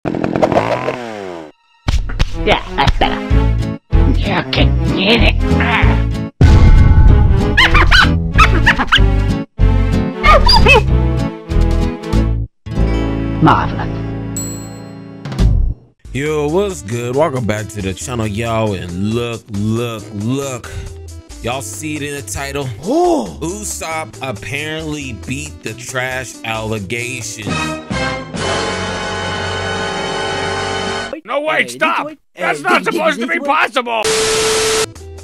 Yeah, that's better. You can get it. Marvelous. Yo, what's good? Welcome back to the channel, y'all. And look. Y'all see it in the title? Oh! Usopp apparently beat the trash allegation. No, wait, stop! That's not supposed to be possible!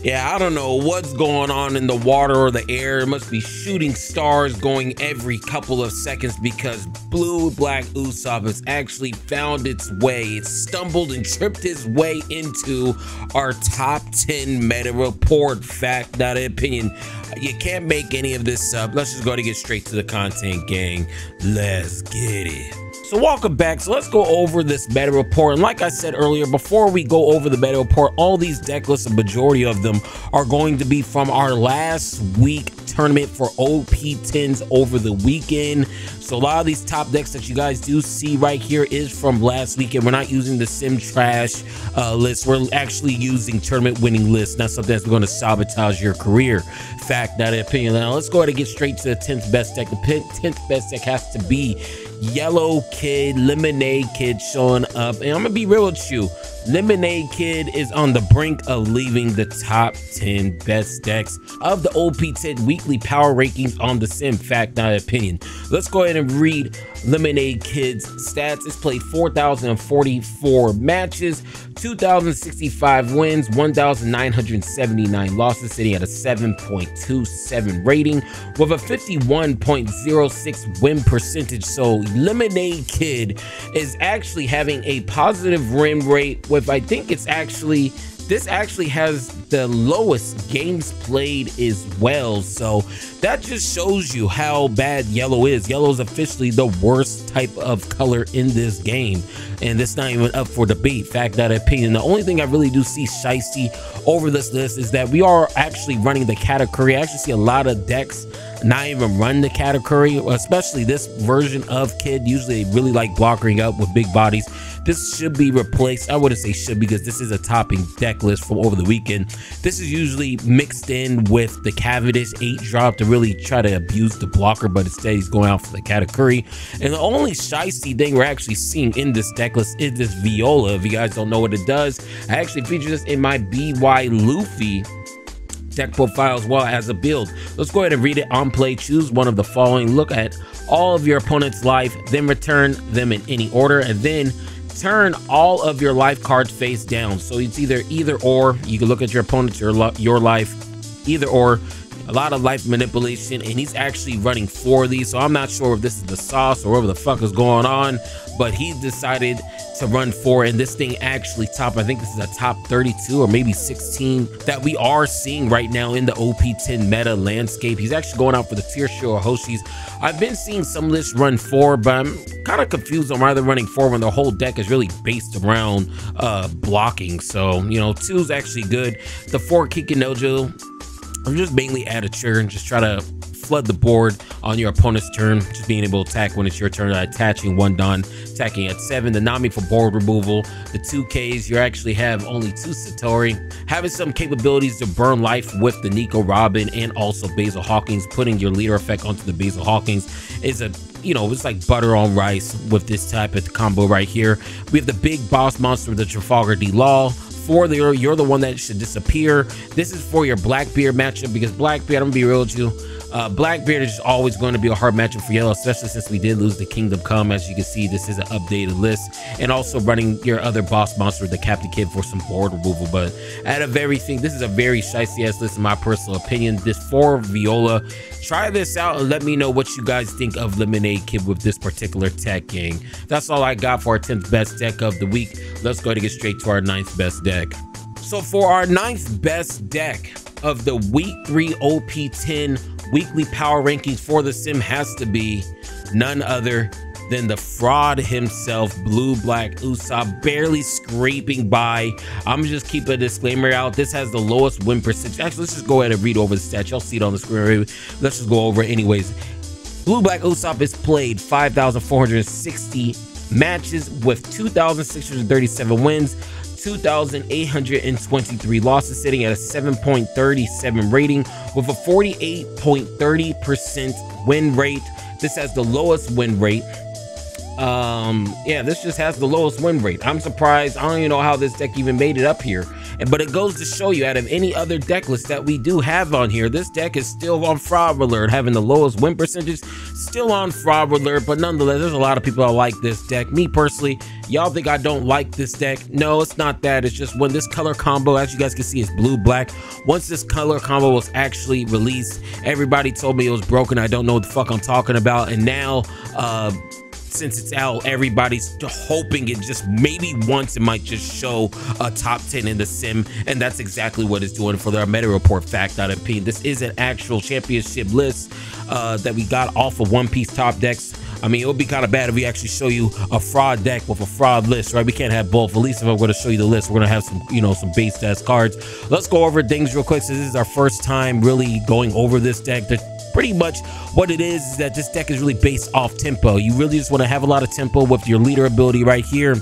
Yeah, I don't know what's going on in the water or the air. It must be shooting stars going every couple of seconds because Blue Black Usopp has actually found its way. It stumbled and tripped its way into our top 10 meta report. Fact, not an opinion. You can't make any of this up. Let's just go to get straight to the content, gang. Let's get it. So welcome back. So let's go over this meta report. And like I said earlier, before we go over the meta report, all these deck lists, a majority of them are going to be from our last week tournament for OP10s over the weekend. So a lot of these top decks that you guys do see right here is from last weekend. We're not using the sim trash list. We're actually using tournament winning lists. Not something that's going to sabotage your career. Fact, not an opinion. Now let's go ahead and get straight to the 10th best deck. The 10th best deck has to be Yellow Kid, Lemonade Kid showing up. And I'm gonna be real with you, Lemonade Kid is on the brink of leaving the top 10 best decks of the OP10 weekly power rankings on the sim. Fact, not opinion. Let's go ahead and read Lemonade Kid's stats. It's played 4,044 matches, 2,065 wins, 1,979 losses, sitting at a 7.27 rating with a 51.06 win percentage. So Lemonade Kid is actually having a positive win rate with, I think it's actually, this actually has the lowest games played as well. So that just shows you how bad yellow is. Yellow is officially the worst type of color in this game, and it's not even up for debate. Fact, that opinion. The only thing I really do see shicey over this list is that we are actually running the category. I actually see a lot of decks not even run the category, especially this version of Kid. Usually they really like blockering up with big bodies. This should be replaced. I wouldn't say should, because this is a topping deck list from over the weekend. This is usually mixed in with the Cavendish 8 drop to really try to abuse the blocker, but instead he's going out for the category. And the only shicey thing we're actually seeing in this deck list is this Viola. If you guys don't know what it does, I actually feature this in my BY Luffy deck profile as well as a build. Let's go ahead and read it. On play, choose one of the following. Look at all of your opponent's life, then return them in any order, and then turn all of your life cards face down. So it's either or. You can look at your opponent's your life, either or. A lot of life manipulation, and he's actually running 4 of these. So I'm not sure if this is the sauce or whatever the fuck is going on, but he decided to run 4, and this thing actually top, I think this is a top 32 or maybe 16 that we are seeing right now in the OP10 meta landscape. He's actually going out for the tier show Hoshis. I've been seeing some lists run 4, but I'm kind of confused on why they're running 4 when the whole deck is really based around blocking. So, you know, 2 is actually good. The 4 Kikinojo, I'm just mainly add a trigger and just try to flood the board on your opponent's turn, just being able to attack when it's your turn, attaching 1 Don, attacking at 7. The Nami for board removal. The 2Ks, you actually have only 2 Satori, having some capabilities to burn life with the Nico Robin and also Basil Hawkins. Putting your leader effect onto the Basil Hawkins is a, you know, it's like butter on rice with this type of combo right here. We have the big boss monster, the Trafalgar D Law. You're the one that should disappear. This is for your Blackbeard matchup, because Blackbeard, I'm gonna be real with you, Blackbeard is just always going to be a hard matchup for yellow, especially since we did lose the Kingdom Come. As you can see, this is an updated list, and also running your other boss monster, the Captain Kid, for some board removal. But out of everything, this is a very shicey ass list in my personal opinion. This 4 Viola, try this out and let me know what you guys think of Lemonade Kid with this particular tech, gang. That's all I got for our 10th best deck of the week. Let's go ahead and get straight to our 9th best deck. So for our 9th best deck of the week 3 OP10 weekly power rankings for the sim has to be none other than the fraud himself, Blue Black Usopp, barely scraping by. I'm just keep a disclaimer out. This has the lowest win percentage. Actually, let's just go ahead and read over the stats. Y'all see it on the screen. Let's just go over it anyways. Blue Black Usopp is played 5,460 matches with 2,637 wins, 2,823 losses, sitting at a 7.37 rating with a 48.30% win rate. This has the lowest win rate. Yeah, this just has the lowest win rate. I'm surprised. I don't even know how this deck even made it up here. But it goes to show you, out of any other deck list that we do have on here, this deck is still on Fraud Alert, having the lowest win percentage, still on Fraud Alert. But nonetheless, there's a lot of people that like this deck. Me personally, y'all think I don't like this deck? No, it's not that. It's just when this color combo, as you guys can see, is blue-black. Once this color combo was actually released, everybody told me it was broken. I don't know what the fuck I'm talking about. And now, since it's out, everybody's hoping it just maybe once it might just show a top 10 in the sim, and that's exactly what it's doing for their meta report fact.opinion. This is an actual championship list that we got off of One Piece top decks. I mean, it would be kind of bad if we actually show you a fraud deck with a fraud list, right? We can't have both. At least if I'm going to show you the list, we're going to have some, you know, some base stats cards. Let's go over things real quick. So this is our first time really going over this deck. Pretty much what it is that this deck is really based off tempo. You really just want to have a lot of tempo with your leader ability right here,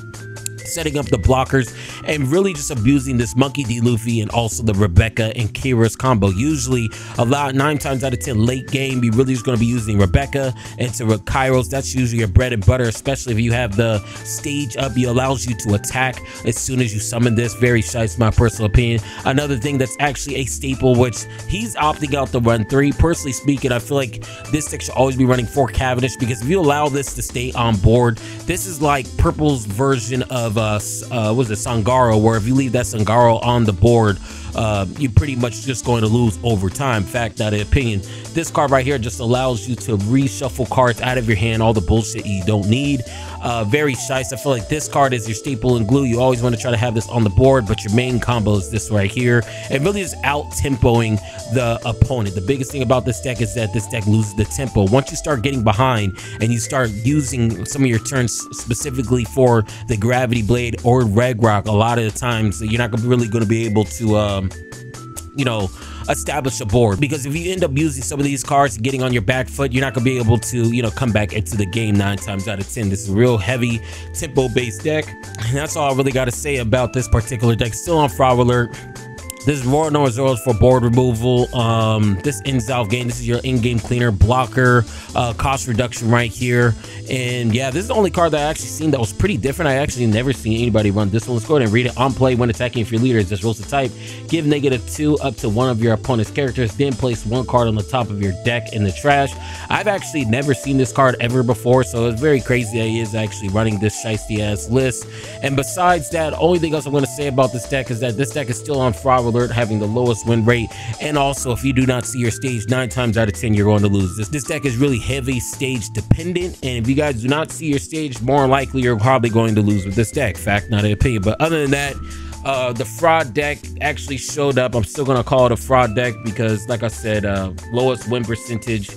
setting up the blockers, and really just abusing this Monkey D. Luffy and also the Rebecca and Kira's combo. Usually, 9 times out of 10 late game, you really just going to be using Rebecca into Kairos. That's usually your bread and butter, especially if you have the stage up. It allows you to attack as soon as you summon this. Very shice, my personal opinion. Another thing that's actually a staple, which he's opting out to run 3. Personally speaking, I feel like this deck should always be running 4 Cavendish, because if you allow this to stay on board, this is like Purple's version of was it Sangaro, where if you leave that Sangaro on the board, you're pretty much just going to lose over time. Fact, that opinion. This card right here just allows you to reshuffle cards out of your hand, all the bullshit you don't need. Very shice. I feel like this card is your staple and glue. You always want to try to have this on the board, but your main combo is this right here, and really is out tempoing the opponent. The biggest thing about this deck is that this deck loses the tempo. Once you start getting behind and you start using some of your turns specifically for the Gravity Blade or Red Rock, a lot of the times you're not really going to be able to you know, establish a board, because if you end up using some of these cards and getting on your back foot, you're not gonna be able to, you know, come back into the game 9 times out of 10. This is a real heavy tempo based deck, and that's all I really got to say about this particular deck. Still on Fraud Alert. This is Royal Norzos for board removal. This ends out game. This is your in-game cleaner, blocker, cost reduction right here. And yeah, this is the only card that I actually seen that was pretty different. I actually never seen anybody run this one. Let's go ahead and read it. On play, when attacking, if your leader is this rolls the type, give -2 up to one of your opponent's characters, then place 1 card on the top of your deck in the trash. I've actually never seen this card ever before, so it's very crazy that he is actually running this shiesty ass list. And besides that, only thing else I'm going to say about this deck is that this deck is still on Fraud Alert, having the lowest win rate. And also, if you do not see your stage 9 times out of 10, you're going to lose. This deck is really heavy stage dependent, and if you guys do not see your stage, more likely you're probably going to lose with this deck. Fact, not an opinion. But other than that, the fraud deck actually showed up. I'm still gonna call it a fraud deck because, like I said, lowest win percentage.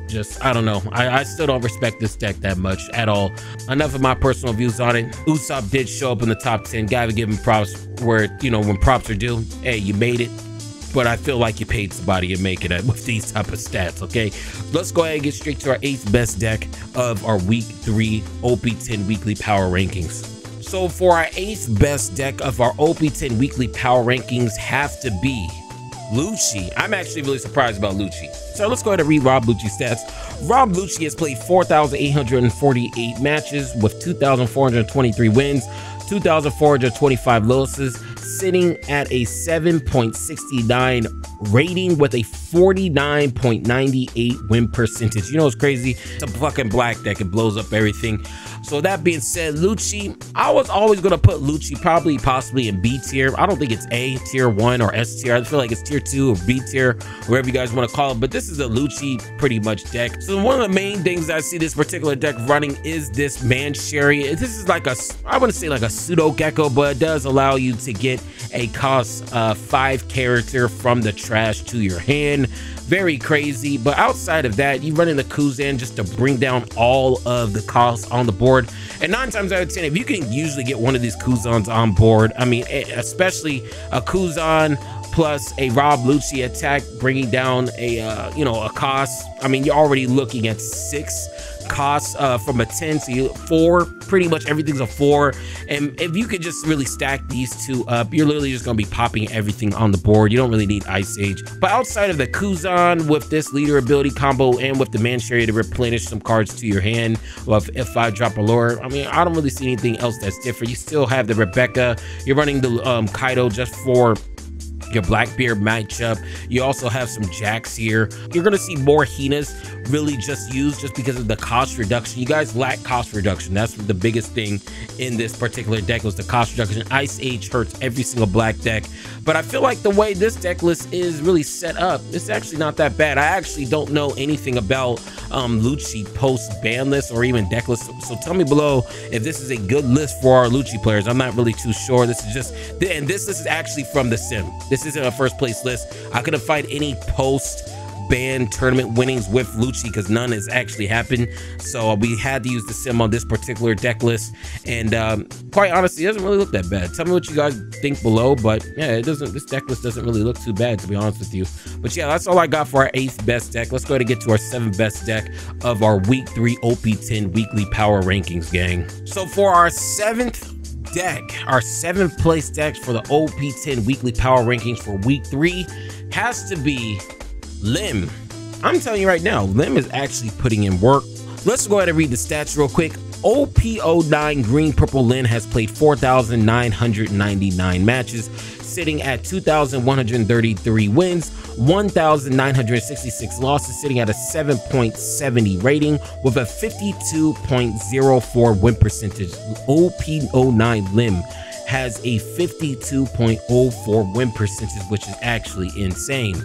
Just, I don't know, I still don't respect this deck that much at all. Enough of my personal views on it. Usopp did show up in the top 10. Gotta give him props where, you know, when props are due. Hey, you made it, but I feel like you paid somebody to make it with these type of stats. Okay, let's go ahead and get straight to our 8th best deck of our week 3 OP10 weekly power rankings. So for our 8th best deck of our OP10 weekly power rankings have to be Lucci. I'm actually really surprised about Lucci. So let's go ahead and read Rob Lucci's stats. Rob Lucci has played 4,848 matches with 2,423 wins, 2,425 losses, sitting at a 7.69 rating with a 49.98 win percentage. You know what's crazy? It's a fucking black deck. It blows up everything. So that being said, Lucci, I was always going to put Lucci possibly in B tier. I don't think it's A tier 1 or S tier. I feel like it's tier 2 or B tier, wherever you guys want to call it. But this is a Lucci pretty much deck. So one of the main things I see this particular deck running is this Mancherry. This is like a, I wouldn't say like a pseudo gecko, but it does allow you to get a cost 5 character from the trash to your hand. very crazy. But outside of that, you run in the Kuzan just to bring down all of the costs on the board. And 9 times out of 10, if you can usually get one of these Kuzans on board, I mean, especially a Kuzan plus a royalbloodlines attack, bringing down a you know, a cost. I mean, you're already looking at 6 costs from a 10, so you 4, pretty much everything's a 4. And if you could just really stack these 2 up, you're literally just gonna be popping everything on the board. You don't really need Ice Age. But outside of the Kuzan with this leader ability combo and with the Man Chariot to replenish some cards to your hand, well, if I drop a lure, I mean, I don't really see anything else that's different. You still have the Rebecca. You're running the Kaido just for your Blackbeard matchup. You also have some Jacks here. You're gonna see more Hinas really just used just because of the cost reduction. You guys lack cost reduction. That's the biggest thing in this particular deck, was the cost reduction. Ice Age hurts every single black deck, but I feel like the way this deck list is really set up, it's actually not that bad. I actually don't know anything about Lucci post ban list or even deck list, so tell me below if this is a good list for our Lucci players. I'm not really too sure. This is just, and this list is actually from the sim. This isn't a first place list. I couldn't find any post ban tournament winnings with Lucci because none has actually happened, so we had to use the sim on this particular deck list. And quite honestly, it doesn't really look that bad. Tell me what you guys think below, but yeah, it doesn't, this deck list doesn't really look too bad, to be honest with you. But yeah, that's all I got for our 8th best deck. Let's go ahead and get to our 7th best deck of our week 3 OP10 weekly power rankings, gang. So for our 7th deck, our 7th place decks for the OP10 weekly power rankings for week 3 has to be Lim. I'm telling you right now, Lim is actually putting in work. Let's go ahead and read the stats real quick. OP10 Green Purple Lin has played 4,999 matches, sitting at 2,133 wins, 1,966 losses, sitting at a 7.70 rating with a 52.04 win percentage. OP10 Lim has a 52.04 win percentage, which is actually insane.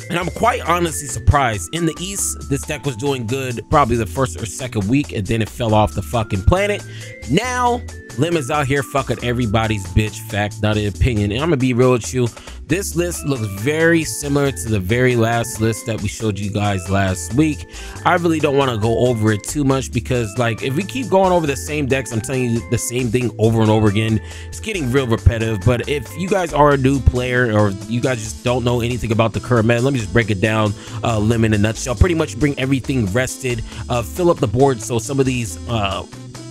And I'm quite honestly surprised. In the East, this deck was doing good probably the first or second week, and then it fell off the fucking planet. Now, Lim is out here fucking everybody's bitch, fact, not an opinion. And I'm gonna be real with you. This list looks very similar to the very last list that we showed you guys last week. I really don't want to go over it too much because, like, if we keep going over the same decks, I'm telling you the same thing over and over again, it's getting real repetitive. But if you guys are a new player or you guys just don't know anything about the current meta, let me just break it down. Lim in a nutshell. Pretty much bring everything rested, fill up the board so some of these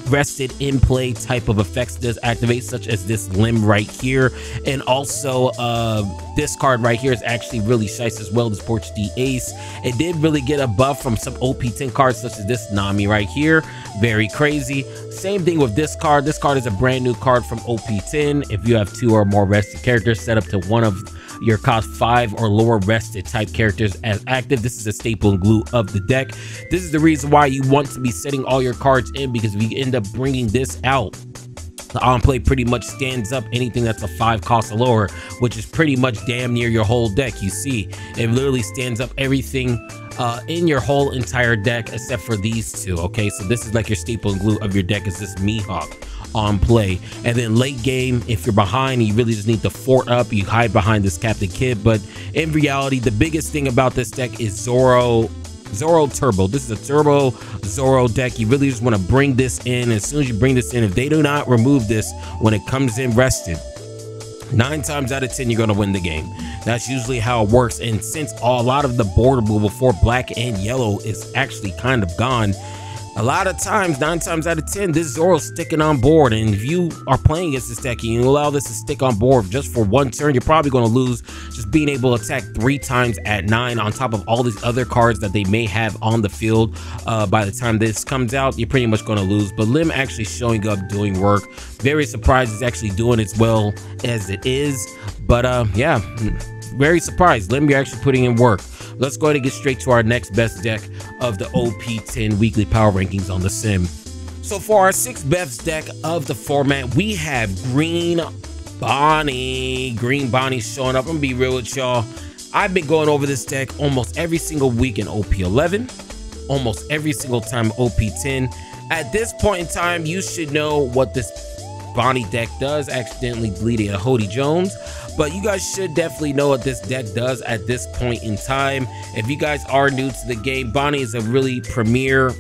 rested in play type of effects does activate, such as this Lim right here. And also this card right here is actually really nice as well, this Portuguese Ace. It did really get a buff from some OP10 cards such as this Nami right here, very crazy. Same thing with this card. This card is a brand new card from OP10. If you have 2 or more rested characters set up to one of your cost 5 or lower rested type characters as active, this is a staple and glue of the deck. This is the reason why you want to be setting all your cards in, because if you end up bringing this out, the on play pretty much stands up anything that's a 5 cost or lower, which is pretty much damn near your whole deck. You see, it literally stands up everything in your whole entire deck except for these 2. Okay, so this is like your staple and glue of your deck, is this Mihawk on play. And then late game, if you're behind and you really just need to fort up, you hide behind this Captain Kidd. But in reality, the biggest thing about this deck is Zoro Turbo. This is a Turbo Zoro deck. You really just want to bring this in. As soon as you bring this in, if they do not remove this when it comes in rested, 9 times out of 10 you're going to win the game. That's usually how it works. And since a lot of the board removal for black and yellow is actually kind of gone, a lot of times, 9 times out of 10, this Zoro's sticking on board. And if you are playing against this deck and you allow this to stick on board just for 1 turn, you're probably going to lose just being able to attack 3 times at 9 on top of all these other cards that they may have on the field. By the time this comes out, you're pretty much going to lose. But Lim actually showing up, doing work. Very surprised it's actually doing as well as it is. But yeah, very surprised. Lim, you're actually putting in work. Let's go ahead and get straight to our next best deck of the OP10 weekly power rankings on the sim. So for our 6th best deck of the format, we have Green Bonnie. Green Bonnie showing up. I'm gonna be real with y'all. I've been going over this deck almost every single week in OP11, almost every single time OP10. At this point in time, you should know what this Bonnie deck does accidentally delete a Hody Jones, but you guys should definitely know what this deck does at this point in time. If you guys are new to the game, Bonnie is a really premier,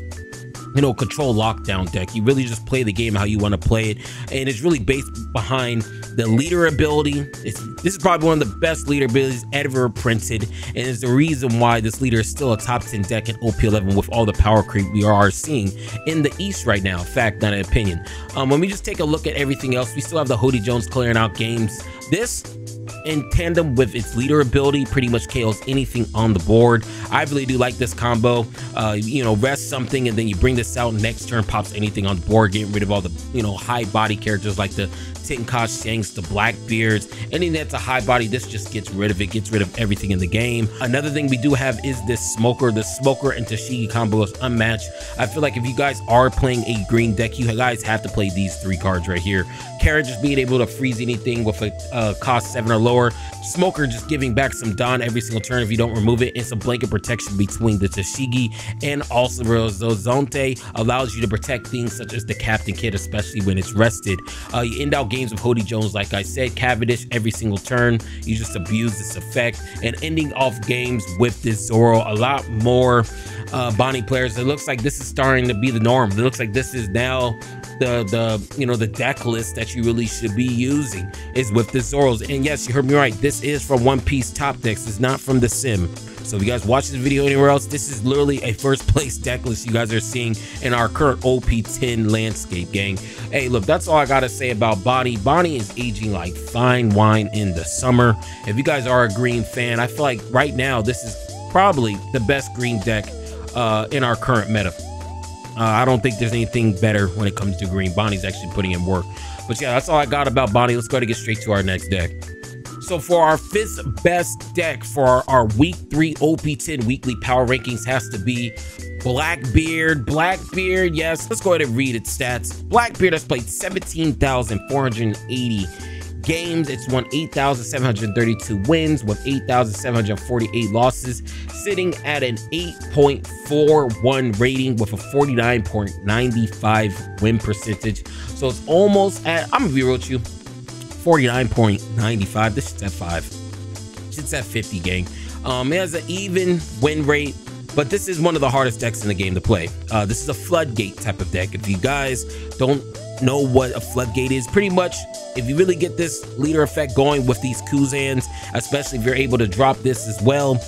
you know, control lockdown deck. You really just play the game how you want to play it, and it's really based behind the leader ability. This is probably one of the best leader abilities ever printed, and is the reason why this leader is still a top 10 deck in OP11 with all the power creep we are seeing in the East right now. Fact, not an opinion. When we just take a look at everything else, we still have the Hody Jones clearing out games. This, in tandem with its leader ability, pretty much KOs anything on the board. I really do like this combo. You know, rest something and then you bring this out, next turn pops anything on the board, getting rid of all the, you know, high body characters like the Tinkosh Shanks, the Blackbeards, anything that's a high body. This just gets rid of it, gets rid of everything in the game. Another thing we do have is this Smoker. The Smoker and Tashigi combo is unmatched. I feel like if you guys are playing a green deck, you guys have to play these 3 cards right here. Kara just being able to freeze anything with a cost 7 or lower. Smoker just giving back some Dawn every single turn if you don't remove it. It's a blanket protection between the Tashigi and also Zonte. Allows you to protect things such as the Captain Kid, especially when it's rested. You end out games with Hody Jones, like I said, Cavendish every single turn. You just abuse this effect, and ending off games with this Zoro. A lot more Bonnie players. It looks like this is starting to be the norm. It looks like this is now the deck list that you really should be using is with the Zoros. And yes, you heard me right, this is from One Piece top decks. It's not from the sim. So if you guys watch this video anywhere else, this is literally a first place deck list you guys are seeing in our current OP10 landscape, gang. Hey, look, that's all I gotta say about Bonnie. Bonnie is aging like fine wine in the summer. If you guys are a green fan, I feel like right now this is probably the best green deck in our current meta. I don't think there's anything better when it comes to green. Bonnie's actually putting in work. But yeah, that's all I got about Bonnie. Let's go ahead and get straight to our next deck. So for our 5th best deck for our week 3 OP10 weekly power rankings has to be Blackbeard. Blackbeard, yes. Let's go ahead and read its stats. Blackbeard has played 17,480 games. It's won 8,732 wins with 8,748 losses, sitting at an 8.41 rating with a 49.95 win percentage. So it's almost at, I'm gonna be real with you, 49.95. This shit's at 5. Shit's at 50, gang. It has an even win rate, but this is one of the hardest decks in the game to play. This is a floodgate type of deck. If you guys don't know what a floodgate is, pretty much if you really get this leader effect going with these Kuzans, especially if you're able to drop this as well,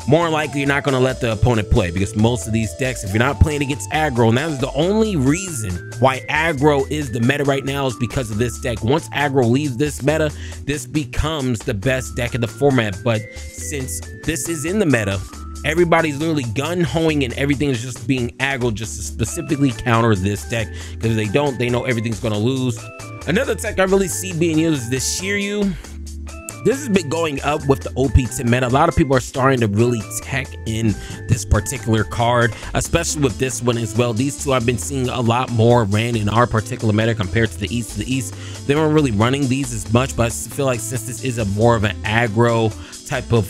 more likely you're not going to let the opponent play, because most of these decks, if you're not playing against aggro, and that is the only reason why aggro is the meta right now, is because of this deck. Once aggro leaves this meta, this becomes the best deck in the format. But since this is in the meta, everybody's literally gun-hoing and everything is just being aggro just to specifically counter this deck, because if they don't, they know everything's going to lose. Another deck I really see being used is this Shiryu. This has been going up with the OP10 meta. A lot of people are starting to really tech in this particular card, especially with this one as well. These two I've been seeing a lot more ran in our particular meta compared to the East. They weren't really running these as much, but I feel like since this is a more of an aggro type of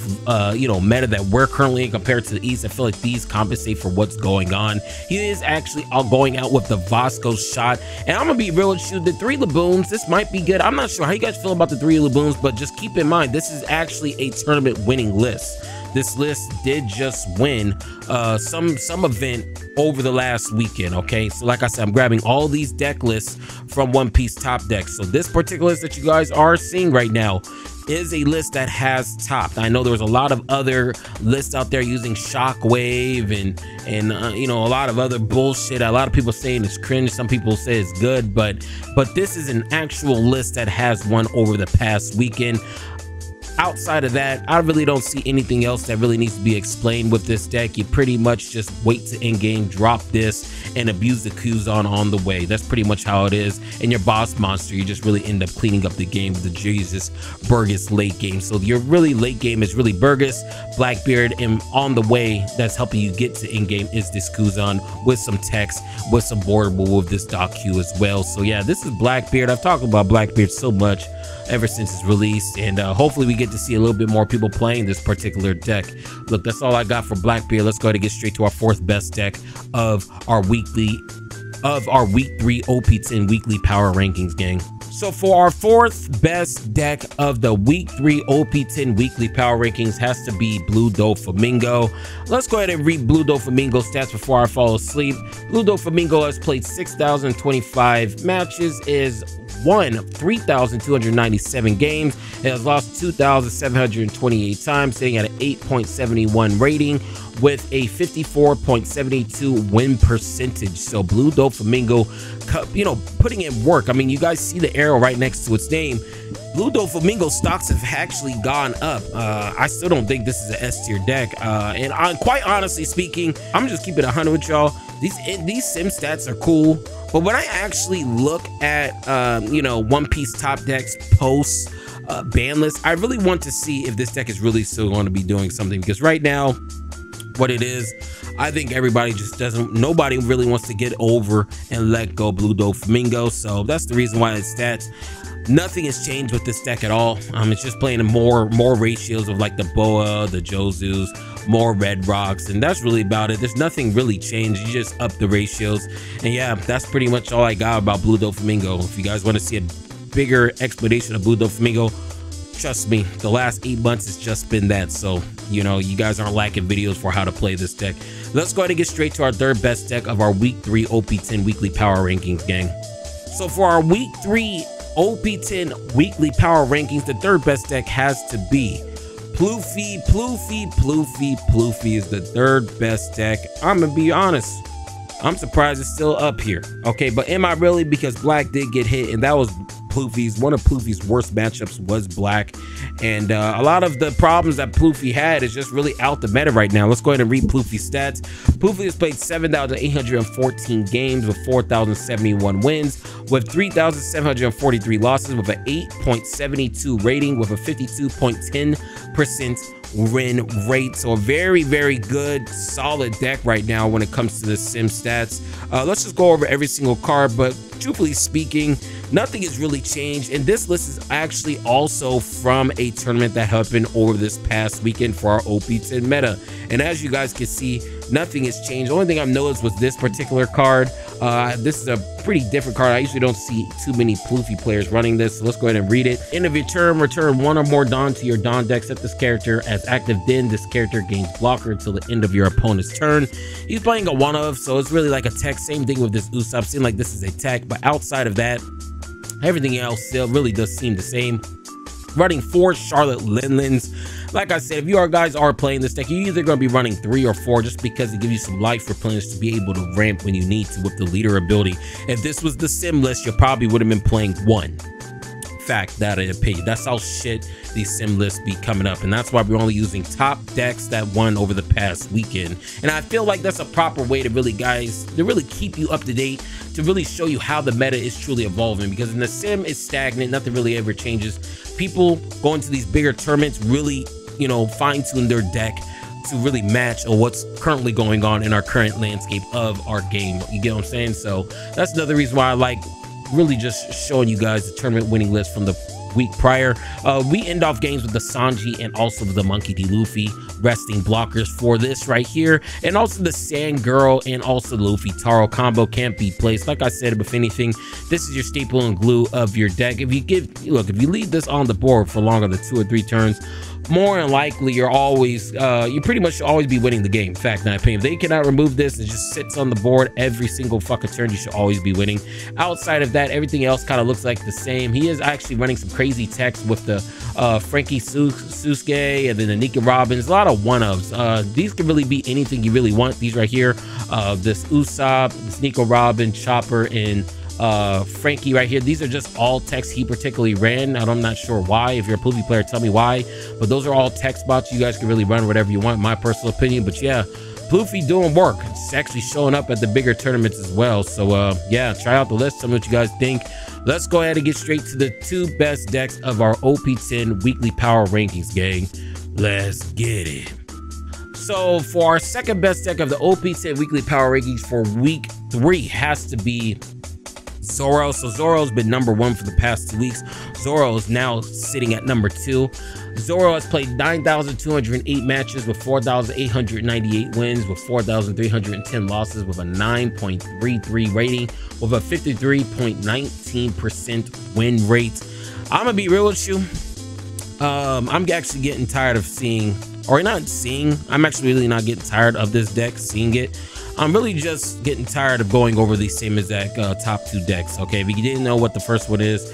meta that we're currently in compared to the East, I feel like these compensate for what's going on. He is actually going out with the Vasco shot, and I'm gonna be real with you, the 3 Laboons, this might be good. I'm not sure how you guys feel about the 3 Laboons, but just keep in mind this is actually a tournament winning list. This list did just win some event over the last weekend. Okay, so like I said, I'm grabbing all these deck lists from One Piece top decks. So this particular list that you guys are seeing right now is a list that has topped. I know there was a lot of other lists out there using Shockwave and a lot of other bullshit. A lot of people saying it's cringe, some people say it's good, but this is an actual list that has won over the past weekend. Outside of that, I really don't see anything else that really needs to be explained with this deck. You pretty much just wait to end game, drop this, and abuse the Kuzan on the way. That's pretty much how it is. And your boss monster, you just really end up cleaning up the game with the Jesus Burgess late game. So your really late game is really Burgess, Blackbeard, and on the way that's helping you get to end game is this Kuzan with some text, with some boardable with this Doc Q as well. So yeah, this is Blackbeard. I've talked about Blackbeard so much ever since it's released, and hopefully we get to see a little bit more people playing this particular deck. Look, that's all I got for Blackbeard. Let's go ahead and get straight to our 4th best deck of our weekly of our week 3 OP10 weekly power rankings, gang. So for our 4th best deck of the week 3 OP10 weekly power rankings has to be Blue Doflamingo. Let's go ahead and read Blue Doflamingo stats before I fall asleep. Blue Doflamingo has played 6,025 matches, is won 3,297 games, it has lost 2,728 times, sitting at an 8.71 rating with a 54.72 win percentage. So Blue Doflamingo, you know, putting in work. I mean, you guys see the arrow right next to its name. Blue Doflamingo stocks have actually gone up. I still don't think this is an S tier deck. And quite honestly speaking, I'm just keeping it 100 with y'all. These sim stats are cool, but when I actually look at you know, One Piece top decks post ban list, I really want to see if this deck is really still going to be doing something, because right now what it is, I think everybody just nobody really wants to get over and let go Blue Doflamingo. So that's the reason why its stats, nothing has changed with this deck at all. It's just playing more ratios of like the Boa, the Jozus, more red rocks, and that's really about it. There's nothing really changed. You just up the ratios, and yeah, that's pretty much all I got about Blue Doflamingo. If you guys want to see a bigger explanation of Blue Doflamingo, trust me, the last 8 months has just been that. So, you know, you guys aren't lacking videos for how to play this deck. Let's go ahead and get straight to our 3rd best deck of our week 3 OP10 weekly power rankings, gang. So for our week 3 OP10 weekly power rankings, the 3rd best deck has to be Plouffe. Plouffe is the 3rd best deck. I'm gonna be honest, I'm surprised it's still up here. Okay, but am I really? Because Black did get hit, and that was one of Plouffe's worst matchups was Black, and a lot of the problems that Plouffe had is just really out the meta right now. Let's go ahead and read Plouffe's stats. Plouffe has played 7,814 games with 4,071 wins, with 3,743 losses, with an 8.72 rating, with a 52.10% win rate. So a very good solid deck right now when it comes to the sim stats. Let's just go over every single card, but truthfully speaking, nothing has really changed, and this list is actually also from a tournament that happened over this past weekend for our OP10 meta, and as you guys can see, nothing has changed. The only thing I've noticed was this particular card. This is a pretty different card. I usually don't see too many Plouffe players running this, so let's go ahead and read it. End of your turn, return 1 or more Dawn to your Dawn deck. Set this character as active, then this character gains blocker until the end of your opponent's turn. He's playing a one of, so it's really like a tech. Same thing with this Usopp. Seems like this is a tech, but outside of that, everything else still really does seem the same. Running 4 Charlotte Linlins. Like I said, if you guys are playing this deck, you're either going to be running 3 or 4 just because it gives you some life replenish to be able to ramp when you need to with the leader ability. If this was the sim list, you probably would have been playing 1. Fact, that in opinion. That's how shit these sim lists be coming up, and that's why we're only using top decks that won over the past weekend. And I feel like that's a proper way to really, guys, to really keep you up to date, to really show you how the meta is truly evolving, because in the sim it's stagnant, nothing really ever changes. People going to these bigger tournaments really, you know, fine-tune their deck to really match on what's currently going on in our current landscape of our game. You get what I'm saying? So that's another reason why I like really just showing you guys the tournament winning list from the week prior. We end off games with the Sanji and also the Monkey D. Luffy resting blockers for this right here, and also the Sand Girl and also the Luffy Taro combo can't be placed. Like I said, if anything, this is your staple and glue of your deck. If you if you leave this on the board for longer than 2 or 3 turns, more than likely you're always you pretty much should always be winning the game. Fact, in my opinion, if they cannot remove this, it just sits on the board every single fucking turn, you should always be winning. Outside of that, everything else kind of looks like the same. He is actually running some crazy techs with the Frankie Susuke and then the Nika Robbins, a lot of one-ofs. These can really be anything you really want. These right here, this Usopp, this Nico Robin, Chopper, and Frankie right here, these are just all techs he particularly ran, and I'm not sure why. If you're a Plouffe player, tell me why, but those are all tech spots. You guys can really run whatever you want, in my personal opinion. But yeah, Plouffe doing work. It's actually showing up at the bigger tournaments as well. So yeah, try out the list, tell me what you guys think. Let's go ahead and get straight to the 2 best decks of our OP10 weekly power rankings, gang. Let's get it. So for our 2nd best deck of the OP10 weekly power rankings for week 3 has to be Zoro. So Zoro's been number 1 for the past 2 weeks. Zoro is now sitting at number 2. Zoro has played 9,208 matches with 4,898 wins, with 4,310 losses, with a 9.33 rating, with a 53.19% win rate. I'm gonna be real with you. I'm actually getting tired of seeing, or not seeing, I'm actually really not getting tired of this deck, seeing it. I'm really just getting tired of going over these same exact top 2 decks. Okay, if you didn't know what the first one is,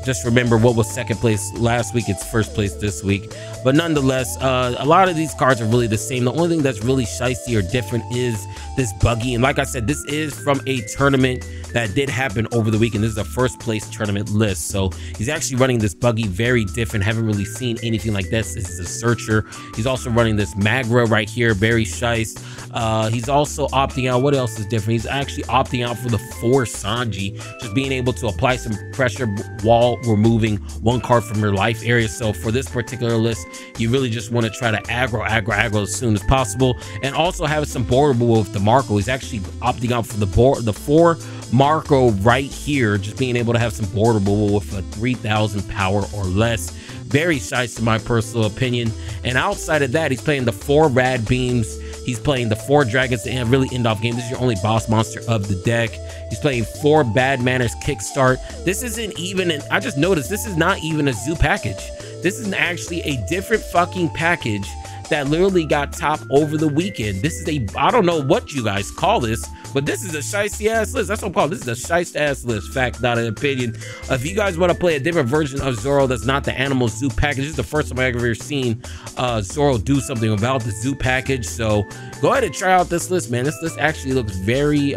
just remember what was second place last week, it's first place this week. But nonetheless, a lot of these cards are really the same. The only thing that's really shicey or different is this buggy. And like I said, this is from a tournament that did happen over the weekend. This is a first place tournament list. So he's actually running this buggy, very different. Haven't really seen anything like this. This is a searcher. He's also running this Magra right here, very shice. He's also opting out. What else is different? He's actually opting out for the 4 Sanji, just being able to apply some pressure while removing 1 card from your life area. So for this particular list, you really just want to try to aggro as soon as possible, and also have some boardable with the Marco. He's actually opting out for the 4 Marco right here, just being able to have some boardable with a 3,000 power or less. Very nice in my personal opinion. And outside of that, he's playing the 4 Rad Beams. He's playing the 4 Dragons to really end off game. This is your only boss monster of the deck. He's playing 4 Bad Manners Kickstart. This isn't even an, I just noticed this is not even a zoo package. This is actually a different fucking package that literally got top over the weekend. This is a, I don't know what you guys call this, but this is a shiesty ass list. That's what I'm calling this. Is a shiesty ass list. Fact, not an opinion. If you guys want to play a different version of Zoro that's not the animal zoo package, this is the first time I've ever seen Zoro do something about the zoo package. So go ahead and try out this list, man. This list actually looks very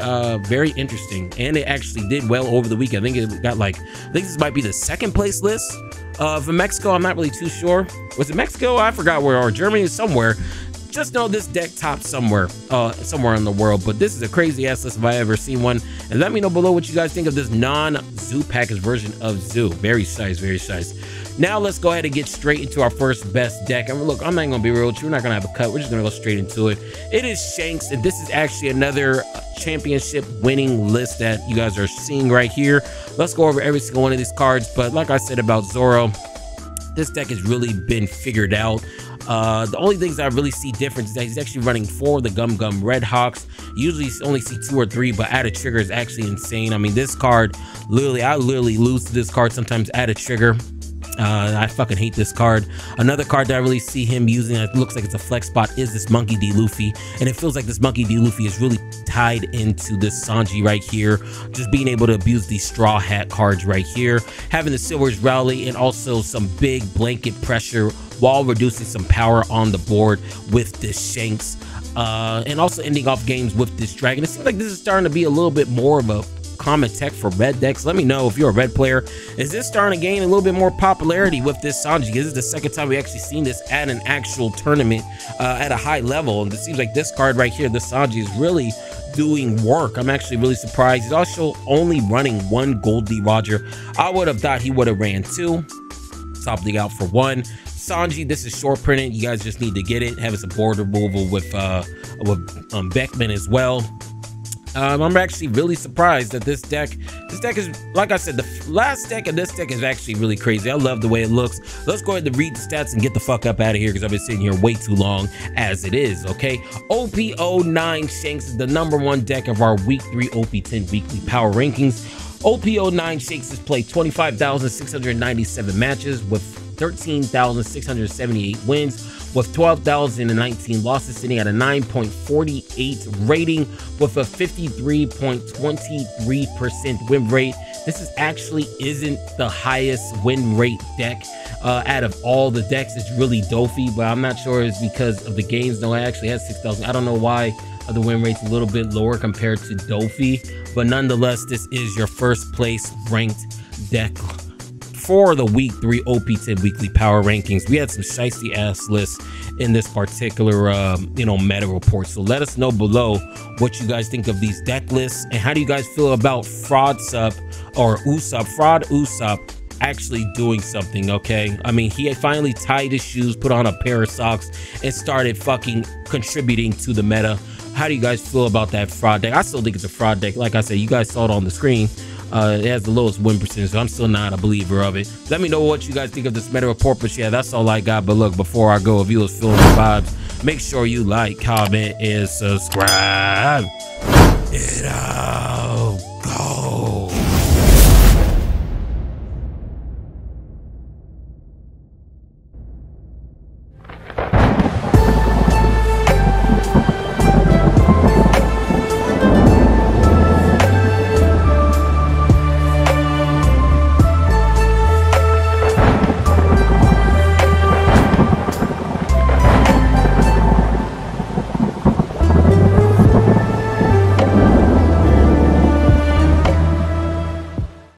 very interesting, and it actually did well over the weekend. I think it got like, I think this might be the second place list for Mexico. I'm not really too sure. Was it Mexico? I forgot where, or Germany, somewhere. Just know this deck topped somewhere in the world. But this is a crazy ass list if I ever seen one. And let me know below what you guys think of this non-zoo package version of Zoo. Very nice, very nice. Now let's go ahead and get straight into our first best deck. And look, I'm not gonna be real with you. We're not gonna have a cut. We're just gonna go straight into it. It is Shanks, and this is actually another championship winning list that you guys are seeing right here. Let's go over every single one of these cards. But like I said about Zoro, this deck has really been figured out. The only things I really see different is that he's actually running 4 of the Gum Gum Red Hawks. Usually only see 2 or 3, but add a trigger is actually insane. I mean, this card, I literally lose to this card sometimes. Add a trigger. I fucking hate this card. Another card that I really see him using that looks like it's a flex spot is this Monkey D. Luffy, and it feels like this Monkey D. Luffy is really tied into this Sanji right here, just being able to abuse these Straw Hat cards right here, having the Silver's Rally, and also some big blanket pressure while reducing some power on the board with this Shanks, and also ending off games with this Dragon. It seems like this is starting to be a little bit more of a common tech for red decks. Let me know if you're a red player. Is this starting to gain a little bit more popularity with this Sanji? This is the second time we actually seen this at an actual tournament at a high level, and it seems like this card right here, this Sanji, is really doing work. I'm actually really surprised. He's also only running 1 Goldie Roger. I would have thought he would have ran 2. Opting out for 1. Sanji, this is short printed. You guys just need to get it. Having some board removal with Beckman as well. I'm actually really surprised that this deck is, like I said, the last deck and this deck is actually really crazy. I love the way it looks. Let's go ahead and read the stats and get the fuck up out of here, because I've been sitting here way too long as it is. Okay, OP10 Shanks is the #1 deck of our week 3 OP10 weekly power rankings. OP10 Shanks has played 25,697 matches with 13,678 wins, with 12,019 losses, sitting at a 9.48 rating with a 53.23% win rate. This actually isn't the highest win rate deck out of all the decks. It's really dopey, but I'm not sure it's because of the games. No, it actually has 6,000. I don't know why the win rate's a little bit lower compared to Dofi, but nonetheless, this is your first place ranked deck for the week 3 OP10 weekly power rankings. We had some shiesty ass lists in this particular meta report, so let us know below what you guys think of these deck lists, and how do you guys feel about Fraud Usopp actually doing something. Okay, I mean, he had finally tied his shoes, put on a pair of socks, and started fucking contributing to the meta. How do you guys feel about that fraud deck? I still think it's a fraud deck. Like I said, you guys saw it on the screen. It has the lowest win percentage, so I'm still not a believer of it. Let me know what you guys think of this meta report. But yeah, that's all I got. But look, before I go, if you was feeling the vibes, make sure you like, comment, and subscribe. It up.